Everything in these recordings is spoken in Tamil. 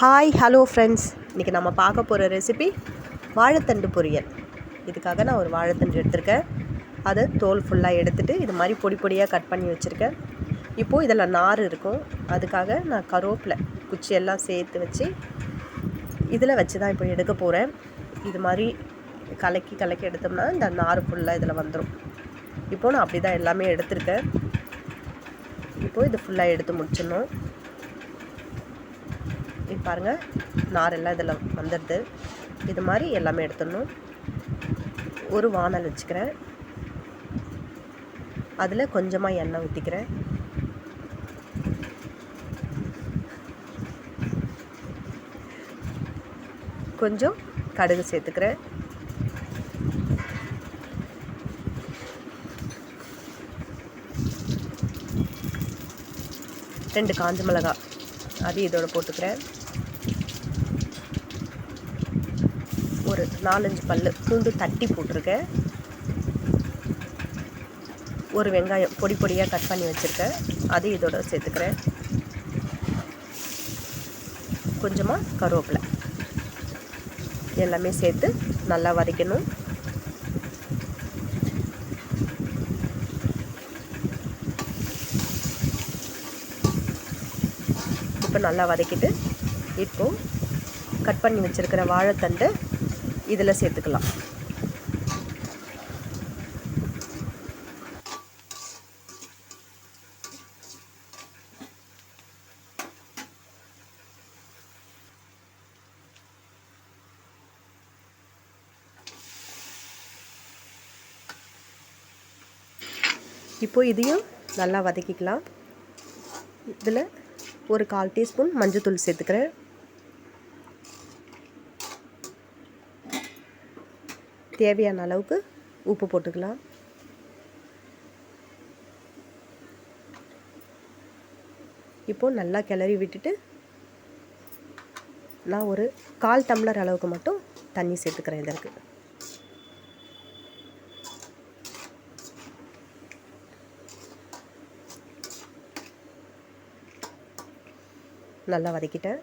ஹாய் ஹலோ ஃப்ரெண்ட்ஸ், இன்றைக்கி நம்ம பார்க்க போகிற ரெசிபி வாழைத்தண்டு பொரியல். இதுக்காக நான் ஒரு வாழைத்தண்டு எடுத்திருக்கேன். அதை தோல் ஃபுல்லாக எடுத்துகிட்டு இது மாதிரி பொடி பொடியாக கட் பண்ணி வச்சுருக்கேன். இப்போது இதில் நார் இருக்கும், அதுக்காக நான் கருவேப்பிலை குச்சியெல்லாம் சேர்த்து வச்சு இதில் வச்சு தான் இப்போ எடுக்க போகிறேன். இது மாதிரி கலக்கி எடுத்தோம்னா இந்த நார் ஃபுல்லாக இதில் வந்துடும். இப்போது நான் அப்படி தான் எல்லாமே எடுத்திருக்கேன். இப்போது இது ஃபுல்லாக எடுத்து முடிச்சிடணும். இது பாருங்கள், நாரெல்லாம் இதில் வந்துடுது. இது மாதிரி எல்லாமே எடுத்துடணும். ஒரு வானல் வச்சுக்கிறேன், அதில் கொஞ்சமாக எண்ணெய் ஊற்றிக்கிறேன். கொஞ்சம் கடுகு சேர்த்துக்கிறேன். ரெண்டு காஞ்ச மிளகாய் அது இதோட போட்டுக்கிறேன். ஒரு 4-5 பல் பூண்டு தட்டி போட்டிருக்கேன். ஒரு வெங்காயம் பொடி பொடியாக கட் பண்ணி வச்சுருக்கேன், அது இதோட சேர்த்துக்கிறேன். கொஞ்சமாக கருவேப்பிலை எல்லாமே சேர்த்து நல்லா வதக்கணும். இப்போ நல்லா வதக்கிட்டு இப்போது கட் பண்ணி வச்சுருக்கிற வாழைத்தண்டை இதில் சேர்த்துக்கலாம். இப்போது இதையும் நல்லா வதக்கிக்கலாம். இதில் ஒரு 1/4 டீஸ்பூன் மஞ்சள்தூள் சேர்த்துக்கிறேன். தேவையான அளவுக்கு உப்பு போட்டுக்கலாம். இப்போது நல்லா கிளறி விட்டுட்டு நான் ஒரு 1/4 டம்ளர் அளவுக்கு மட்டும் தண்ணி சேர்த்துக்கிறேன். இதற்கு நல்லா வதக்கிட்டேன்.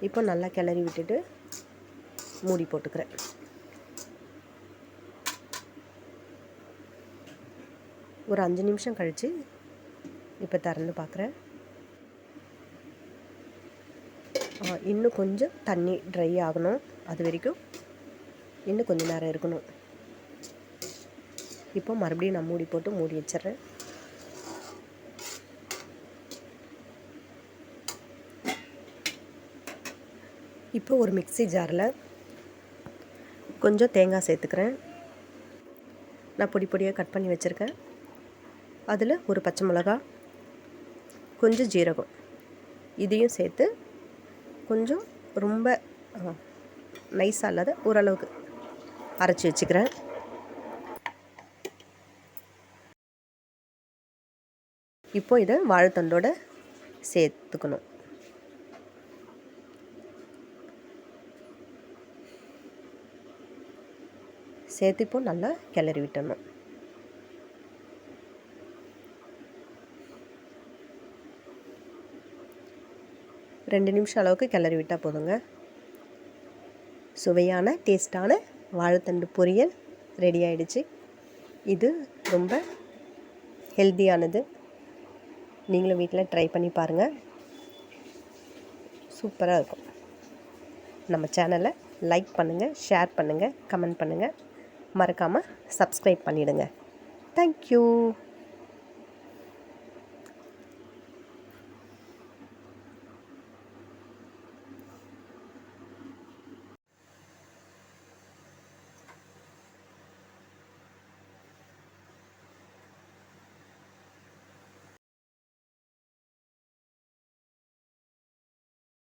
இப்போ நல்லா கிளறி விட்டுட்டு மூடி போட்டுக்கிறேன். ஒரு 5 நிமிஷம் கழித்து இப்போ திறந்து பார்க்குறேன். இன்னும் கொஞ்சம் தண்ணி ட்ரை ஆகணும், அது வரைக்கும் இன்னும் கொஞ்சம் நேரம் இருக்கணும். இப்போ மறுபடியும் நான் மூடி போட்டு மூடி வச்சிட்றேன். இப்போ ஒரு மிக்ஸி ஜாரில் கொஞ்சம் தேங்காய் சேர்த்துக்கிறேன். நான் பொடி பொடியாக கட் பண்ணி வச்சுருக்கேன். அதில் ஒரு பச்சை மிளகாய், கொஞ்சம் ஜீரகம், இதையும் சேர்த்து கொஞ்சம் ரொம்ப நைஸாக இல்லாத ஓரளவுக்கு அரைச்சி வச்சுக்கிறேன். இப்போ இதை வாழைத்தண்டோட சேர்த்துக்கணும். சேர்த்து இப்போ நல்லா கிளறி விட்டணும். ரெண்டு நிமிஷம் அளவுக்கு கிளறி விட்டால் போதுங்க. சுவையான டேஸ்டான வாழைத்தண்டு பொரியல் ரெடி ஆகிடுச்சு. இது ரொம்ப ஹெல்த்தியானது. நீங்களும் வீட்டில் ட்ரை பண்ணி பாருங்கள், சூப்பராக இருக்கும். நம்ம சேனலை லைக் பண்ணுங்கள், ஷேர் பண்ணுங்கள், கமெண்ட் பண்ணுங்கள், மறக்காமல் சப்ஸ்கிரைப் பண்ணிவிடுங்க. தேங்க்யூ.